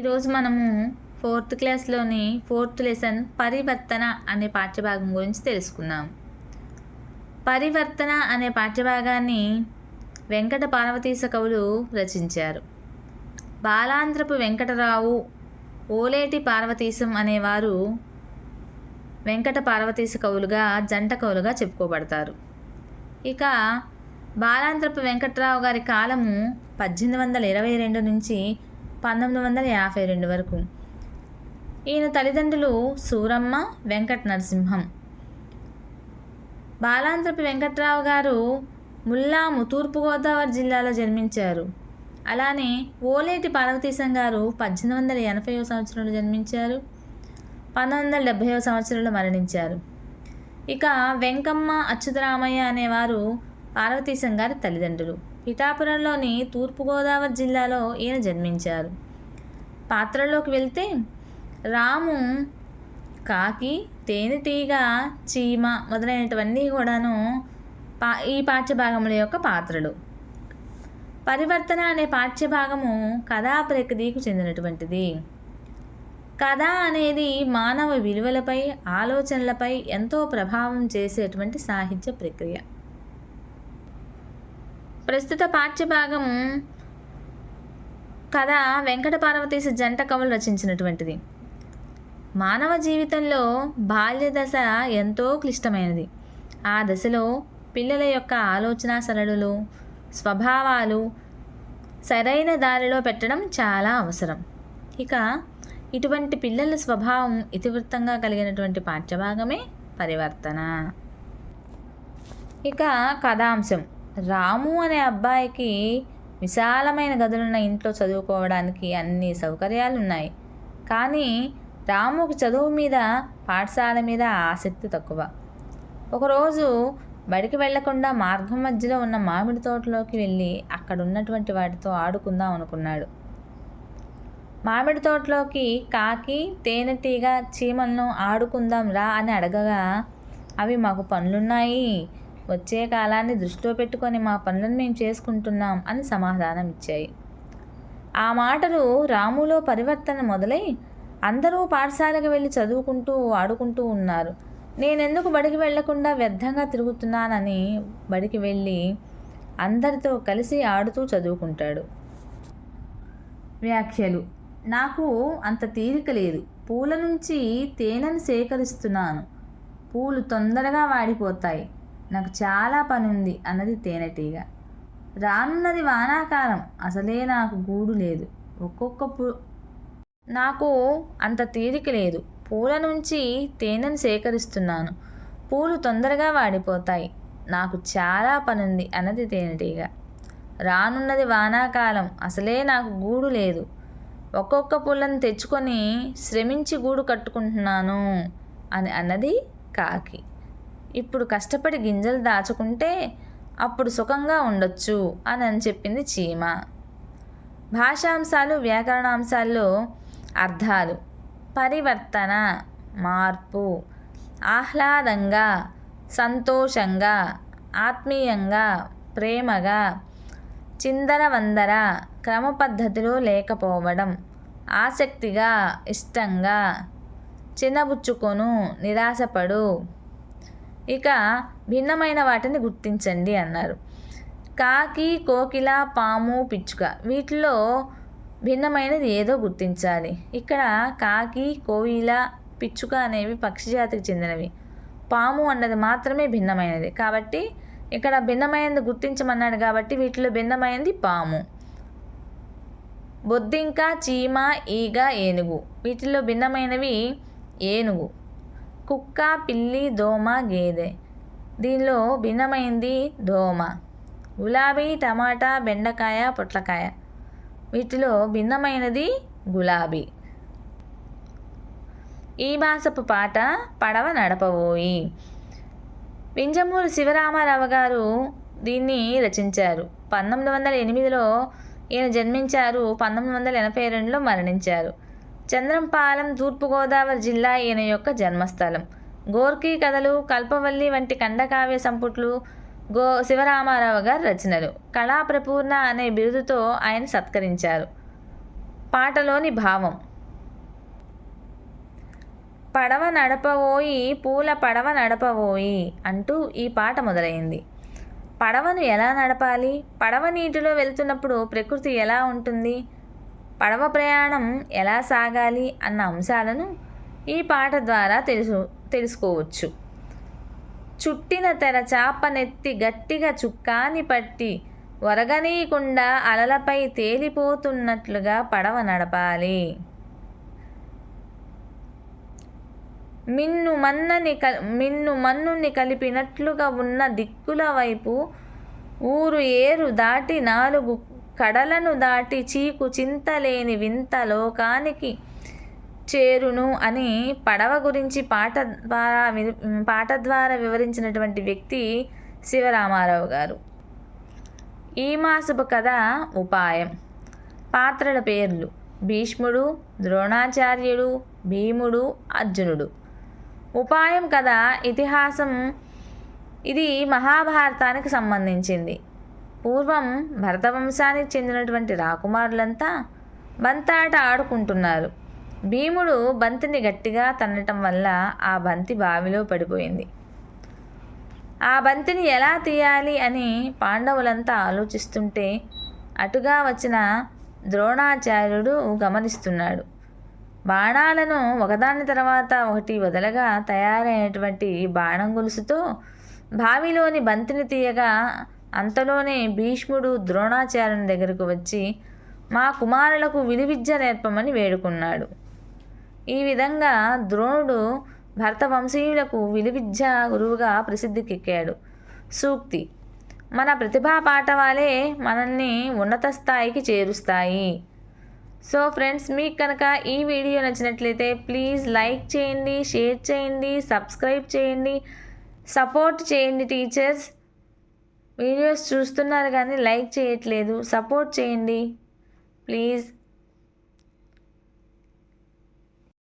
ఈరోజు మనము 4th క్లాస్లోని 4th lesson పరివర్తన అనే పాఠ్యభాగం గురించి తెలుసుకుందాం. పరివర్తన అనే పాఠ్యభాగాన్ని వెంకట పార్వతీశ కవులు రచించారు. బాలాంత్రపు వెంకటరావు, ఓలేటి పార్వతీశం అనేవారు వెంకట పార్వతీశ కవులుగా జంట కవులుగా చెప్పుకోబడతారు. ఇక బాలాంత్రపు వెంకటరావు గారి కాలము 1822 నుంచి 1952 వరకు. ఈయన తల్లిదండ్రులు సూరమ్మ, వెంకట నరసింహం. బాలాంత్రపు వెంకటరావు గారు ముల్లాము, తూర్పుగోదావరి జిల్లాలో జన్మించారు. అలానే ఓలేటి పార్వతీశం గారు 1880వ సంవత్సరంలో జన్మించారు, 1970వ సంవత్సరంలో మరణించారు. ఇక వెంకమ్మ, అచ్యుతరామయ్య అనేవారు పార్వతీశం గారి తల్లిదండ్రులు. పిఠాపురంలోని తూర్పుగోదావరి జిల్లాలో ఈయన జన్మించారు. పాత్రలోకి వెళ్తే రాము కాకి, తేనెటీగ, చీమ మొదలైనటువన్నీ కూడాను ఈ పాఠ్యభాగముల యొక్క పాత్రలు. పరివర్తన అనే పాఠ్యభాగము కథా ప్రక్రియకు చెందినటువంటిది. కథ అనేది మానవ విలువలపై, ఆలోచనలపై ఎంతో ప్రభావం చేసేటువంటి సాహిత్య ప్రక్రియ. ప్రస్తుత పాఠ్యభాగం కథ వెంకట పార్వతీశ జంట కవులు రచించినటువంటిది. మానవ జీవితంలో బాల్య దశ ఎంతో క్లిష్టమైనది. ఆ దశలో పిల్లల యొక్క ఆలోచన సరళులు, స్వభావాలు సరైన దారిలో పెట్టడం చాలా అవసరం. ఇక ఇటువంటి పిల్లల స్వభావం ఇతివృత్తంగా కలిగినటువంటి పాఠ్యభాగమే పరివర్తన. ఇక కథాంశం. రాము అనే అబ్బాయికి విశాలమైన గదులున్న ఇంట్లో చదువుకోవడానికి అన్ని సౌకర్యాలు ఉన్నాయి. కానీ రాముకి చదువు మీద, పాఠశాల మీద ఆసక్తి తక్కువ. ఒకరోజు బడికి వెళ్లకుండా మార్గం మధ్యలో ఉన్న మామిడి తోటలోకి వెళ్ళి అక్కడ ఉన్నటువంటి వాటితో ఆడుకుందాం అనుకున్నాడు. మామిడి తోటలోకి కాకి, తేనెటీగ, చీమలను ఆడుకుందాం రా అని అడగగా అవి మాకు పనులున్నాయి, వచ్చే కాలాన్ని దృష్టిలో పెట్టుకొని మా పనులను మేము చేసుకుంటున్నాం అని సమాధానం ఇచ్చాయి. ఆ మాటలు రాములో పరివర్తన మొదలై అందరూ పాఠశాలకు వెళ్ళి చదువుకుంటూ ఆడుకుంటూ ఉన్నారు. నేనెందుకు బడికి వెళ్లకుండా వ్యర్థంగా తిరుగుతున్నానని బడికి వెళ్ళి అందరితో కలిసి ఆడుతూ చదువుకుంటాడు. వ్యాఖ్యలు. నాకు అంత తీరిక లేదు. పూల నుంచి తేనెను సేకరిస్తున్నాను. పూలు తొందరగా వాడిపోతాయి. నాకు చాలా పని ఉంది అన్నది తేనెటీగ. రానున్నది వానాకాలం, అసలే నాకు గూడు లేదు. నాకు అంత తీరిక లేదు. పూల నుంచి తేనెను సేకరిస్తున్నాను. పూలు తొందరగా వాడిపోతాయి. నాకు చాలా పనుంది అన్నది తేనెటీగ. రానున్నది వానాకాలం, అసలే నాకు గూడు లేదు. ఒక్కొక్క పుల్లను తెచ్చుకొని శ్రమించి గూడు కట్టుకుంటున్నాను అని అన్నది కాకి. ఇప్పుడు కష్టపడి గింజలు దాచుకుంటే అప్పుడు సుఖంగా ఉండొచ్చు అని చెప్పింది చీమ. భాషాంశాలు, వ్యాకరణాంశాల్లో అర్థాలు. పరివర్తన, మార్పు. ఆహ్లాదంగా, సంతోషంగా, ఆత్మీయంగా, ప్రేమగా. చిందరవందర, క్రమ పద్ధతిలో లేకపోవడం. ఆసక్తిగా, ఇష్టంగా. చిన్నబుచ్చుకొను, నిరాశపడు. ఇక భిన్నమైన వాటిని గుర్తించండి అన్నారు. కాకి, కోకిల, పాము, పిచ్చుక, వీటిలో భిన్నమైనది ఏదో గుర్తించాలి. ఇక్కడ కాకి, కోయిల, పిచ్చుక అనేవి పక్షి జాతికి చెందినవి. పాము అన్నది మాత్రమే భిన్నమైనది. కాబట్టి ఇక్కడ భిన్నమైనది గుర్తించమన్నాడు కాబట్టి వీటిలో భిన్నమైనది పాము. బొద్దింక, చీమ, ఈగ, ఏనుగు, వీటిలో భిన్నమైనవి ఏనుగు. కుక్క, పిల్లి, దోమ, గేదె, దీనిలో భిన్నమైంది దోమ. గులాబీ, టమాటా, బెండకాయ, పొట్లకాయ, వీటిలో భిన్నమైనది గులాబీ. ఈ మాసపు పాట పడవ నడపబోయి. వింజమూరి శివరామారావు గారు దీన్ని రచించారు. 1908లో ఈయన జన్మించారు, 1982లో మరణించారు. చంద్రంపాలెం, తూర్పుగోదావరి జిల్లా ఈయన యొక్క జన్మస్థలం. గోర్కీ కథలు, కల్పవల్లి వంటి ఖండకావ్య సంపుట్లు శివరామారావు గారి రచనలు. కళాప్రపూర్ణ అనే బిరుదుతో ఆయన సత్కరించారు. పాటలోని భావం. పడవ నడపవోయి పూల పడవ నడపవోయి అంటూ ఈ పాట మొదలైంది. పడవను ఎలా నడపాలి, పడవ నీటిలో వెళ్తున్నప్పుడు ప్రకృతి ఎలా ఉంటుంది, పడవ ప్రయాణం ఎలా సాగాలి అన్న అంశాలను ఈ పాట ద్వారా తెలుసుకోవచ్చు. చుట్టిన తెర చాపనెత్తి గట్టిగా చుక్కాని పట్టి వరగనీయకుండా అలలపై తేలిపోతున్నట్లుగా పడవ నడపాలి. మిన్ను మన్నుని కలిపినట్లుగా ఉన్న దిక్కుల వైపు ఊరు ఏరు దాటి 4 కడలను దాటి చీకు చింతలేని వింత లోకానికి చేరును అని పడవ గురించి పాట ద్వారా వివరించినటువంటి వ్యక్తి శివరామారావు గారు. ఈ మాసపు కథ ఉపాయం. పాత్రల పేర్లు: భీష్ముడు, ద్రోణాచార్యుడు, భీముడు, అర్జునుడు. ఉపాయం కథ ఇతిహాసం. ఇది మహాభారతానికి సంబంధించింది. పూర్వం భరతవంశానికి చెందినటువంటి రాకుమారులంతా బంతాట ఆడుకుంటున్నారు. భీముడు బంతిని గట్టిగా తన్నటం వల్ల ఆ బంతి బావిలో పడిపోయింది. ఆ బంతిని ఎలా తీయాలి అని పాండవులంతా ఆలోచిస్తుంటే అటుగా వచ్చిన ద్రోణాచార్యుడు గమనిస్తున్నాడు. బాణాలను ఒకదాని తర్వాత ఒకటి వదలగా తయారైనటువంటి బాణం గొలుసుతో బావిలోని బంతిని తీయగా అంతలోనే భీష్ముడు ద్రోణాచార్యుని దగ్గరకు వచ్చి మా కుమారులకు విలువిద్య నేర్పమని వేడుకున్నాడు. ఈ విధంగా ద్రోణుడు భరతవంశీయులకు విలువిద్య గురువుగా ప్రసిద్ధికెక్కాడు. సూక్తి: మన ప్రతిభా పాఠవాలే మనల్ని ఉన్నత స్థాయికి చేరుస్తాయి. సో ఫ్రెండ్స్, మీకు కనుక ఈ వీడియో నచ్చినట్లయితే ప్లీజ్ లైక్ చేయండి, షేర్ చేయండి, సబ్స్క్రైబ్ చేయండి, సపోర్ట్ చేయండి. టీచర్స్ వీడియోస్ చూస్తున్నారు కానీ లైక్ చేయట్లేదు, సపోర్ట్ చేయండి ప్లీజ్.